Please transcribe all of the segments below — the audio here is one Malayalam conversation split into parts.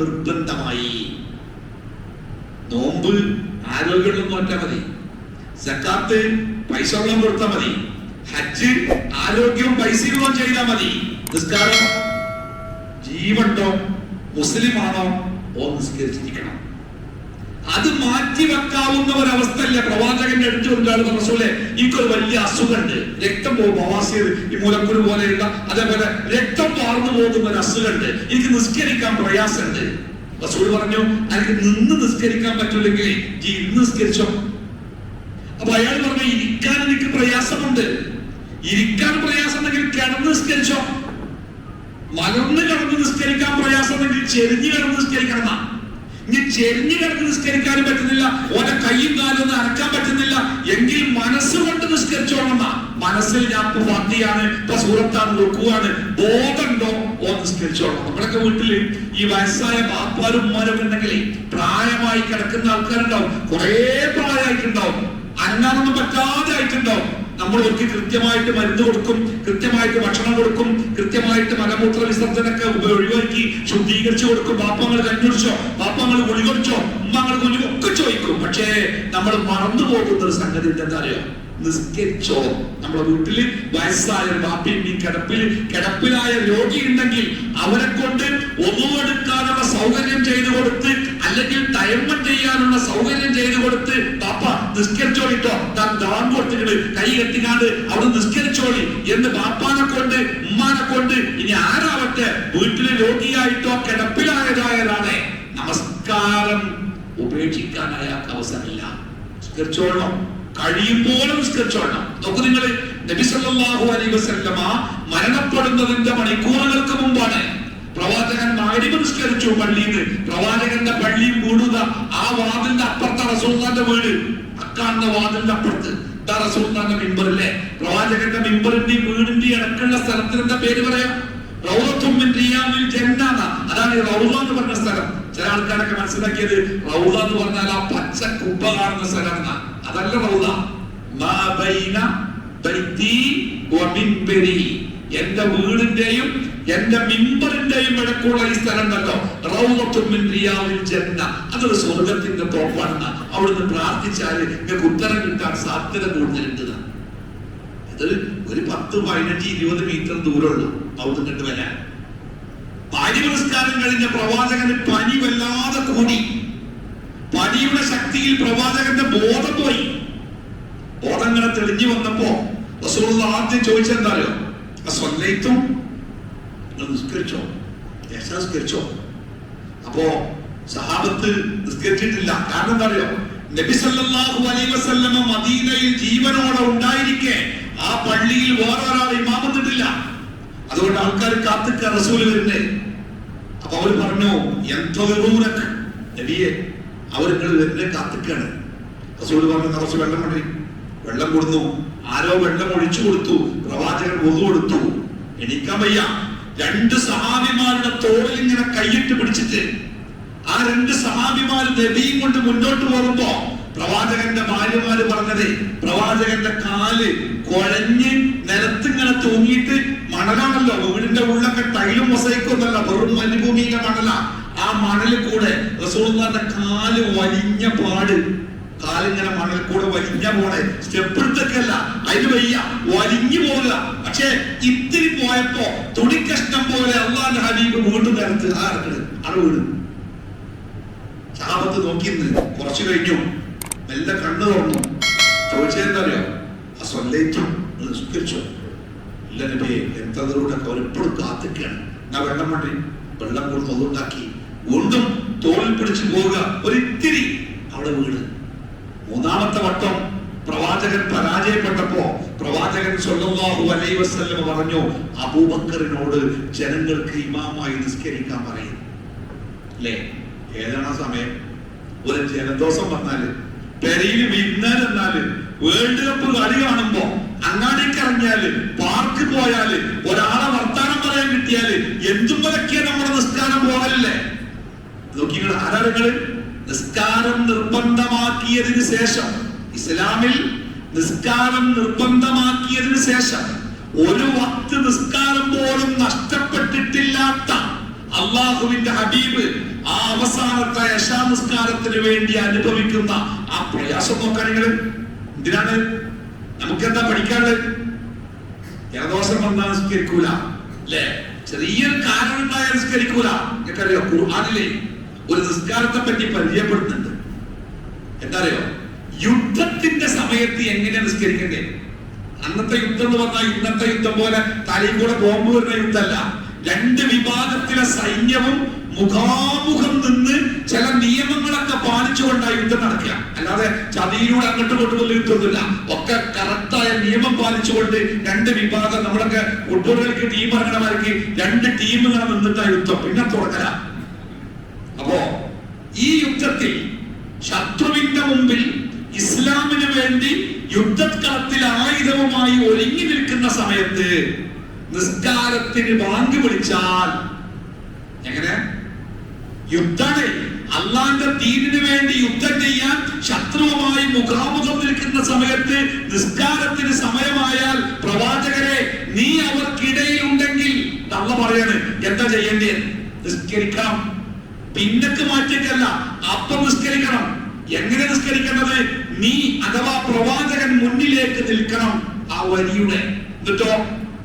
നിർബന്ധമായി. നോമ്പ് ആരോഗ്യമുള്ള നോറ്റാൽ മതി, സക്കാത്ത് പൈസ ഉള്ള കൊടുത്താൽ മതി, ഹജ്ജ് ആരോഗ്യവും പൈസയും ചെയ്താൽ മതി. നിസ്കാരം ജീവണ്ടോ മുസ്ലിമാണോ ഓ നിസ്കരിച്ചിരിക്കണം. അത് മാറ്റി വെക്കാവുന്ന ഒരവസ്ഥയല്ല. പ്രവാചകന്റെ അടുത്ത് കൊണ്ടാണ് റസൂലേ എനിക്കൊരു വലിയ അസുഖമുണ്ട്, രക്തം പോകും, ബവാസിർ, ഈ മൂലക്കുരു പോലെയുള്ള, അതേപോലെ രക്തം പാർന്നു പോകുന്ന ഒരു അസുഖമുണ്ട്, എനിക്ക് നിസ്കരിക്കാൻ പ്രയാസമുണ്ട്. റസൂൽ പറഞ്ഞു എനിക്ക് നിന്ന് നിസ്കരിക്കാൻ പറ്റില്ലെങ്കിൽ ഇന്ന് നിസ്കരിച്ചോ. അപ്പൊ അയാൾ പറഞ്ഞു ഇരിക്കാൻ എനിക്ക് പ്രയാസമുണ്ട്, ഇരിക്കാൻ പ്രയാസമുണ്ടെങ്കിൽ കിടന്ന് നിസ്കരിച്ചോ. മലർന്ന് കിടന്ന് നിസ്കരിക്കാൻ പ്രയാസമുണ്ടെങ്കിൽ ചെരിഞ്ഞ് കിടന്ന് നിസ്കരിക്കണം. ഇനി ചെരിഞ്ഞ് കിടന്ന് നിസ്കരിക്കാനും പറ്റുന്നില്ല, ഓരോ കൈയും കാലും അനക്കാൻ പറ്റുന്നില്ല എങ്കിൽ മനസ്സുകൊണ്ട് നിസ്കരിച്ചോളണം. മനസ്സിൽ ഞാൻ ഇപ്പൊ ഫാത്തിയാണ്, ഇപ്പൊ സൂറത്താണ്, റുക്കുവാണ്, ബോധമുണ്ടോ ഓ നിസ്കരിച്ചോളണം. നമ്മളൊക്കെ വീട്ടില് ഈ വയസ്സായ ബാപ്പാരും ഉമ്മാരൊക്കെ ഉണ്ടെങ്കിൽ പ്രായമായി കിടക്കുന്ന ആൾക്കാരുണ്ടാവും, കുറെ പ്രായമായിട്ടുണ്ടാവും, അനങ്ങാനൊന്നും പറ്റാതെ ആയിട്ടുണ്ടാവും. നമ്മൾ അവർക്ക് കൃത്യമായിട്ട് മരുന്ന് കൊടുക്കും, കൃത്യമായിട്ട് ഭക്ഷണം കൊടുക്കും, കൃത്യമായിട്ട് മലമൂത്ര വിസർജനൊക്കെ ഒഴിവാക്കി ശുദ്ധീകരിച്ചു കൊടുക്കും. പാപ്പങ്ങൾ കഞ്ഞുടിച്ചോ, പാപ്പങ്ങൾ ഗുളി കുടിച്ചോ, ഉമ്മങ്ങൾ കുഞ്ഞു ഒക്കെ ചോദിക്കും. പക്ഷേ നമ്മൾ മറന്നു പോകുന്ന ഒരു സംഗതി എന്താ അറിയോ? നിസ്കരിച്ചോ. നമ്മുടെ വീട്ടില് വയസ്സായ ബാപ്പിയും കിടപ്പിലായ രോഗി ഉണ്ടെങ്കിൽ അവരെ കൊണ്ട് ഒന്നുമെടുക്കാനുള്ള സൗകര്യം ചെയ്തു കൊടുത്ത്, അല്ലെങ്കിൽ തയമ്മം ചെയ്യാനുള്ള സൗകര്യം ചെയ്തു കൊടുത്ത്, പാപ്പ നിസ്കരിച്ചോളിട്ടോ, ദാൻ കൊടുത്തിട്ട് കൈ കെട്ടിക്കാണ്ട് അവിടെ നിസ്കരിച്ചോളി എന്ന് ബാപ്പാനെ കൊണ്ട് ഉമ്മാനെ കൊണ്ട്, ഇനി ആരാവട്ടെ വീട്ടില് രോഗിയായിട്ടോ കിടപ്പിലായതായതാണ്, നമസ്കാരം ഉപേക്ഷിക്കാൻ അയാൾക്ക് അവസരമില്ല. നിസ്കരിച്ചോളണം, കഴിയുമ്പോൾ നിസ്കരിച്ചോളണം. നോക്കൂ നിങ്ങൾ, നബി സല്ലല്ലാഹു അലൈഹി വസല്ലമ മരണപ്പെടുന്നതിന്റെ മണിക്കൂറുകൾക്ക് മുമ്പാണ് പ്രവാചകൻ മഗ്‌രിബ് നിസ്കരിച്ചു പള്ളിയിൽ. പ്രവാചകന്റെ പള്ളിയും കൂടുക ആ വാതിലിന്റെ അപ്പുറത്തെ റസൂലുള്ളാഹിന്റെ വീട്, അക്കാണുന്ന വാതിലിന്റെ അപ്പുറത്ത് റസൂലുള്ളാഹിന്റെ മിമ്പറിലെ പ്രവാചകന്റെ മിമ്പറിന്റെയും വീടിന്റെയും ഇടക്കുള്ള സ്ഥലത്തിന്റെ പേര് പറയാം, റൗളത്തും മിൻ റിയാദിൽ ജന്ന. അതാണ് റൗള എന്ന് പറഞ്ഞ സ്ഥലം. ചില ആൾക്കാരൊക്കെ മനസ്സിലാക്കിയത് റൗള എന്ന് പറഞ്ഞാൽ ആ പച്ച കുബ്ബ കാണുന്ന സ്ഥലം എന്നാ. അതല്ല റൗള. മാ ബൈന ബൈതി വ മിൻബരി, എന്റെ വീടിന്റെയും എന്റെ മിമ്പറിന്റെയും ഇടക്കുള്ള ഈ സ്ഥലം ഉണ്ടല്ലോ, റൗളത്തും മിൻ റിയാദിൽ ജന്ന, അതൊരു സ്വർഗത്തിന്റെ തോപ്പാണെന്ന്. അവിടുന്ന് പ്രാർത്ഥിച്ചാൽ നിങ്ങൾക്ക് ഉത്തരം കിട്ടാൻ സാധ്യത കൂടുതലുണ്ട്. ഇത് ഒരു 10, 15, 20 മീറ്റർ ദൂരമുള്ളൂ അവിടുന്ന് കണ്ടു വരാൻ. പാരിപുരസ്കാരം കഴിഞ്ഞ പ്രവാചകന് പനി വല്ലാതെ കൂടി. പനിയുടെ ശക്തിയിൽ പ്രവാചകന്റെ ബോധം പോയി. ബോധം ഇങ്ങനെ തെളിഞ്ഞു വന്നപ്പോ റസൂലുള്ളാഹി ആദ്യം ചോദിച്ചെന്തായോ, സ്വല്ലൈത്തും നിസ്കരിച്ചോ, നിസ്കരിച്ചോ. അപ്പോ സഹാബത്ത് നിസ്കരിച്ചിട്ടില്ല. കാരണം എന്താ അറിയോ, നബി സല്ലല്ലാഹു അലൈഹി വസല്ലമ മദീനയിൽ ജീവനോടെ ഉണ്ടായിരിക്കെ ആ പള്ളിയിൽ വേറെ ഒരാൾ ഇമാമത്തിട്ടില്ല. അതുകൊണ്ട് ആൾക്കാർ കാത്തിക്ക റസൂല് വരുന്നേ. അപ്പൊ അവർ പറഞ്ഞു എന്തോറൂനക്ക് നബിയെ, അവർ നിങ്ങൾ വരുന്നേ കാത്തിക്കാണ്. റസൂല് പറഞ്ഞു കുറച്ച് വെള്ളം കൊണ്ടേ. വെള്ളം കൊടുത്തു. ആരോ വെള്ളം ഒഴിച്ചു കൊടുത്തു. പ്രവാചകൻ ഒതു കൊടുത്തു. എണീക്കാൻ വയ്യ. 2 സഹാബിമാരുടെ തോളിൽ ഇങ്ങനെ കൈയിട്ട് പിടിച്ചിട്ട് ആ 2 സഹാബിമാർ നബിയും കൊണ്ട് മുന്നോട്ട് പോകുമ്പോ പ്രവാചകന്റെ ഭാര്യമാര് പറഞ്ഞത്, പ്രവാചകന്റെ കാല് കുഴഞ്ഞ് നിലത്തിങ്ങനെ തൂങ്ങിയിട്ട്, മണലാണല്ലോ വീടിന്റെ ഉള്ളൊക്കെ ടൈലും മൊസൈക്കും ഒന്നല്ല, വെറും മരുഭൂമിയിലെ മണല. ആ മണലിൽ കൂടെ റസൂലുള്ളാഹിന്റെ കാല് വലിഞ്ഞ പാട്, കാലിങ്ങനെ മണൽ കൂടെ വലിഞ്ഞ പോണെ, സ്റ്റെപ്പ് എടുത്തൊക്കെയല്ല, അതിന് വയ്യ, വലിഞ്ഞു പോവുക. പക്ഷെ ഇത്തിരി പോയപ്പോ തുണിക്കഷ്ണം പോലെ അള്ളാഹുവിന്റെ ഹബീബ് വീണ്ടും നേരത്ത് അത് വീട്. സഹാബത്ത് നോക്കിന്ന് കുറച്ചു കഴിഞ്ഞു, മെല്ലെ കണ്ണു തുറന്നു. ചോദിച്ചതെന്തറിയോ, ആ സ്വല്ലൈത്തും നിസ്കരിച്ചോ? ഇല്ല നബിയെ, എന്തതിലൂടെ അവരെപ്പോഴും കാത്തിക്കാണ്. ഞാൻ വെള്ളം മണ്ടി വെള്ളം കൊടുത്ത് അതുണ്ടാക്കി വീണ്ടും തോളിൽ പിടിച്ചു പോവുക. ഒരിത്തിരി അവിടെ വീട്. 3ാമത്തെ വട്ടം പ്രവാചകൻ പരാജയപ്പെട്ടപ്പോ പ്രവാചകൻ സ്വല്ലല്ലാഹു അലൈഹി വസല്ലം പറഞ്ഞു, അബൂബക്കറിനോട് ജനങ്ങൾക്ക് ഇമാമായി നിസ്കരിക്കാൻ പറയും. അല്ലേ? ഏതാണ് ആ സമയം? ഒരു ജലദോഷം വന്നാല്, പെരയില് വിരുന്നാലെന്നാല്, വേൾഡ് കപ്പ് കളി കാണുമ്പോ, അങ്ങാടിക്ക് ഇറങ്ങിയാല്, പാർക്ക് പോയാല്, ഒരാളെ വർത്താനം പറയാൻ കിട്ടിയാല് എന്തും വരക്കിയ നമ്മുടെ നിസ്കാരം പോകലല്ലേ? നോക്കിങ്ങൾ ആരാളുകള് നിസ്കാരം നിർബന്ധമാക്കിയതിന് ശേഷം, ഇസ്ലാമിൽ നിസ്കാരം നിർബന്ധമാക്കിയതിന് ശേഷം ഒരു വക്ത് നിസ്കാരം പോലും നഷ്ടപ്പെട്ടിട്ടില്ലാത്ത അള്ളാഹുവിന്റെ ഹബീബ് ആ അവസാനത്തെ ഇശാ നിസ്കാരത്തിന് വേണ്ടി അനുഭവിക്കുന്ന ആ പ്രയാസം നോക്കാൻ നിങ്ങൾ. എന്തിനാണ്? നമുക്കെന്താ പഠിക്കാനുള്ളത്? ജലദോഷം വന്നാൽ നിസ്കരിക്കൂല അല്ലെ? ചെറിയൊരു കാരണം ഉണ്ടായാൽ നിസ്കരിക്കൂല. നിങ്ങൾക്കറിയോ ഖുർആനിലെ ഒരു നിസ്കാരത്തെ പറ്റി പരിചയപ്പെടുന്നുണ്ട്. എന്താ അറിയോ? യുദ്ധത്തിന്റെ സമയത്ത് എങ്ങനെ നിസ്കരിക്കണ്ടേ? അന്നത്തെ യുദ്ധം എന്ന് പറഞ്ഞാൽ ഇന്നത്തെ യുദ്ധം പോലെ തലയിൽ കൂടെ ബോംബ് വരുന്ന യുദ്ധമല്ല. രണ്ട് വിഭാഗത്തിലെ സൈന്യവും മുഖാമുഖം നിന്ന് ചില നിയമങ്ങളൊക്കെ പാലിച്ചുകൊണ്ടാണ് യുദ്ധം നടക്കുക. അല്ലാതെ ചതിയിലൂടെ അങ്ങോട്ട് കൊണ്ടുപോകുന്ന യുദ്ധമൊന്നുമില്ല. ഒക്കെ കറക്റ്റായ നിയമം പാലിച്ചുകൊണ്ട് രണ്ട് വിഭാഗം, നമ്മളൊക്കെ ഫുട്ബോളുകൾക്ക് ടീം ഇറങ്ങണമാർക്ക് രണ്ട് ടീമുകൾ നിന്നിട്ടാ യുദ്ധം പിന്നെ തുടങ്ങല. അപ്പോ ഈ യുദ്ധത്തിൽ ശത്രുവിന്റെ മുമ്പിൽ ഇസ്ലാമിന് വേണ്ടി യുദ്ധക്കളത്തിൽ ആയുധവുമായി ഒരുങ്ങി നിൽക്കുന്ന സമയത്ത് നിസ്കാരത്തിന് ബാങ്ക് വിളിച്ചാൽ എങ്ങനെ? യുദ്ധാണ്. അള്ളാന്റെ ദീനിന് വേണ്ടി യുദ്ധം ചെയ്യാൻ ശത്രുവുമായി മുഖാമുഖം നിൽക്കുന്ന സമയത്ത് നിസ്കാരത്തിന് സമയമായാൽ പ്രവാചകരെ നീ അവർക്കിടയിൽ ഉണ്ടെങ്കിൽ അള്ളാഹ് പറയാണ് എന്താ ചെയ്യേണ്ടത്? നിസ്കരിക്കണം. പിന്നക്ക് മാറ്റിക്കല്ല, അപ്പം നിസ്കരിക്കണം. എങ്ങനെ നിസ്കരിക്കേണ്ടത്? നീ അഥവാ പ്രവാചകൻ മുന്നിലേക്ക് നിൽക്കണം ആ വരിയുടെ. എന്നിട്ടോ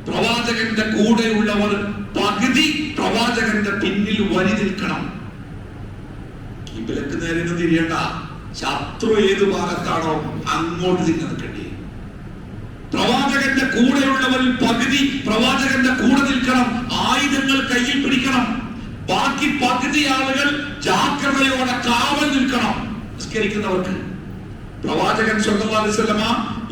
പ്രവാചകന്റെ കൂടെയുള്ളവർ പകുതി പ്രവാചകന്റെ പിന്നിൽ വരി നിൽക്കണം. കിബിലക്ക് നേരെ തിരിയണ്ട. ശത്രു ഏത് ഭാഗത്താണോ അങ്ങോട്ട് തിരിഞ്ഞു നിൽക്കേണ്ടി. പ്രവാചകന്റെ കൂടെയുള്ളവരിൽ പകുതി പ്രവാചകന്റെ കൂടെ നിൽക്കണം. ആയുധങ്ങൾ കയ്യിൽ പിടിക്കണം. ബാക്കി പകുതി ആളുകൾ ജാഗ്രതയോടെ കാവൽ നിൽക്കണം. നിസ്കരിക്കുന്നവർക്ക് പ്രവാചകൻ സ്വല്ലല്ലാഹു അലൈഹി വസല്ലമ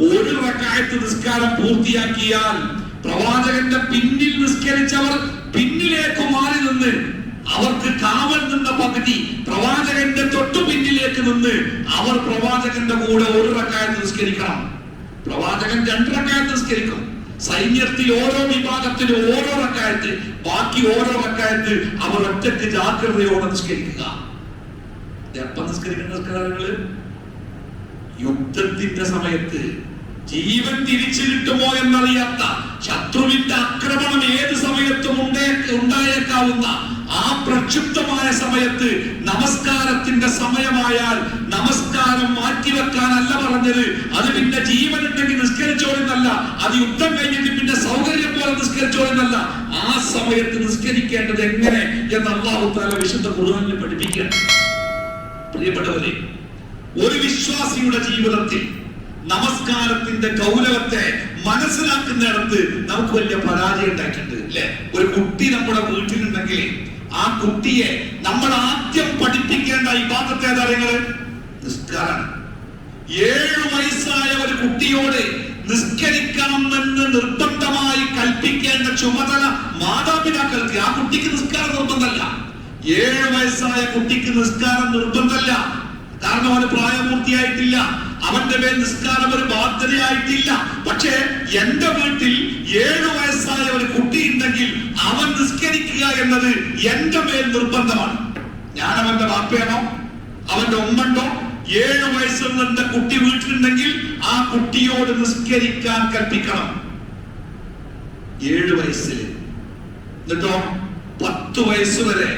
ഒരു റക്അത്ത് നിസ്കാരം പൂർത്തിയാക്കിയാൽ പ്രവാചകന്റെ പിന്നിൽ നിസ്കരിച്ചവർ പിന്നിലേക്ക് മാറി നിന്ന് അവർക്ക് കാവൽ നിന്ന പകുതി പ്രവാചകന്റെ തൊട്ടു പിന്നിലേക്ക് നിന്ന് അവർ പ്രവാചകന്റെ കൂടെ ഒരു റക്അത്ത് നിസ്കരിക്കണം. പ്രവാചകൻ 2 റക്അത്ത് നിസ്കരിക്കും. സൈന്യത്തിൽ ഓരോ വിഭാഗത്തിലും ഓരോ റക്അത്ത്, ബാക്കി ഓരോ റക്അത്ത് അവർ ഒറ്റയ്ക്ക് ജാഗ്രതയോടെ നിസ്കരിക്കുക. എപ്പം നിസ്കരിക്കുന്ന നിസ്കാരങ്ങള്? യുദ്ധത്തിന്റെ സമയത്ത് ജീവൻ തിരിച്ചു കിട്ടുമോ എന്നറിയാത്ത ശത്രുവിന്റെ ആക്രമണം ഏത് സമയത്തും ഉണ്ടായേക്കാവുന്ന ആ പ്രക്ഷുബ്ധമായ സമയത്ത് നമസ്കാരത്തിന്റെ സമയമായാൽ നമസ്കാരം മാറ്റിവെക്കാനല്ല പറഞ്ഞത്. അത് പിന്നെ ജീവൻ ഉണ്ടെങ്കിൽ നിസ്കരിച്ചോളെന്നല്ല, അത് യുദ്ധം കഴിഞ്ഞിട്ട് പിന്നെ സൗകര്യം പോലെ നിസ്കരിച്ചോളെന്നല്ല. ആ സമയത്ത് നിസ്കരിക്കേണ്ടത് എങ്ങനെ എന്ന് അല്ലാഹു തആല വിശുദ്ധ ഖുർആനിൽ പഠിപ്പിക്കുകയാണ്. പ്രിയപ്പെട്ടവരെ, ഒരു വിശ്വാസിയുടെ ജീവിതത്തിൽ നമസ്കാരത്തിന്റെ ഗൗരവത്തെ മനസ്സിലാക്കുന്നിടത്ത് നമുക്ക് വലിയ പരാജയം ഉണ്ടായിട്ടുണ്ട് അല്ലെ? ഒരു കുട്ടി നമ്മുടെ വീട്ടിലുണ്ടെങ്കിൽ ആ കുട്ടിയെ നമ്മൾ ആദ്യം പഠിപ്പിക്കേണ്ട ഇബാദത്ത് ഏതാ? നിസ്കാരമാണ്. 7 വയസ്സായ ഒരു കുട്ടിയോട് നിസ്കരിക്കണം എന്ന് നിർബന്ധമായി കൽപ്പിക്കേണ്ട ചുമതല മാതാപിതാക്കൾക്ക്. ആ കുട്ടിക്ക് നിസ്കാരം നിർബന്ധമല്ല. 7 വയസ്സായ കുട്ടിക്ക് നിസ്കാരം നിർബന്ധമല്ല. കാരണം അവന് പ്രായപൂർത്തിയായിട്ടില്ല. അവന്റെ മേൽ നിസ്കാരം ഒരു ബാധ്യതയായിട്ടില്ല. പക്ഷേ എന്റെ വീട്ടിൽ 7 വയസ്സായ ഒരു കുട്ടി ഉണ്ടെങ്കിൽ അവൻ നിസ്കരിക്കുക എന്നത് എന്റെ മേൽ നിർബന്ധമാണ്. ഞാൻ അവന്റെ വാപ്പയാണോ അവന്റെ ഉമ്മണ്ടോ? 7 വയസ്സുള്ള എന്റെ കുട്ടി വീട്ടിലുണ്ടെങ്കിൽ ആ കുട്ടിയോട് നിസ്കരിക്കാൻ കൽപ്പിക്കണം. 7 വയസ്സിൽ. എന്നിട്ടോ 10 വയസ്സ് വരെ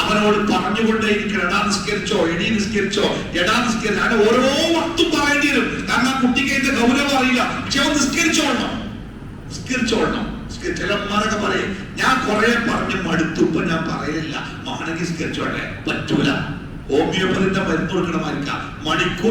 അവനോട് പറഞ്ഞുകൊണ്ടേയിരിക്കണം, എടാ നിസ്കരിച്ചോ, എടി നിസ്കരിച്ചോ, എടാ നിസ്കരിച്ചോ. അങ്ങനെ ഓരോ വക്തും പറയേണ്ടി വരും. കാരണം ആ കുട്ടിക്ക് അതിന്റെ ഗൗരവം അറിയില്ല. പക്ഷെ അവൻ നിസ്കരിച്ചോളണം. ചിലന്മാരൊക്കെ പറയും ഞാൻ കുറെ പറഞ്ഞ് മടുത്തു, ഇപ്പൊ ഞാൻ പറയില്ല, മകനെങ്കിൽ നിസ്കരിച്ചോട്ടെ. പറ്റൂല. ഹോമിയോപ്പതിന്റെ മരുന്ന് കൊടുക്കണമായിരിക്കാം. മണിക്കൂർ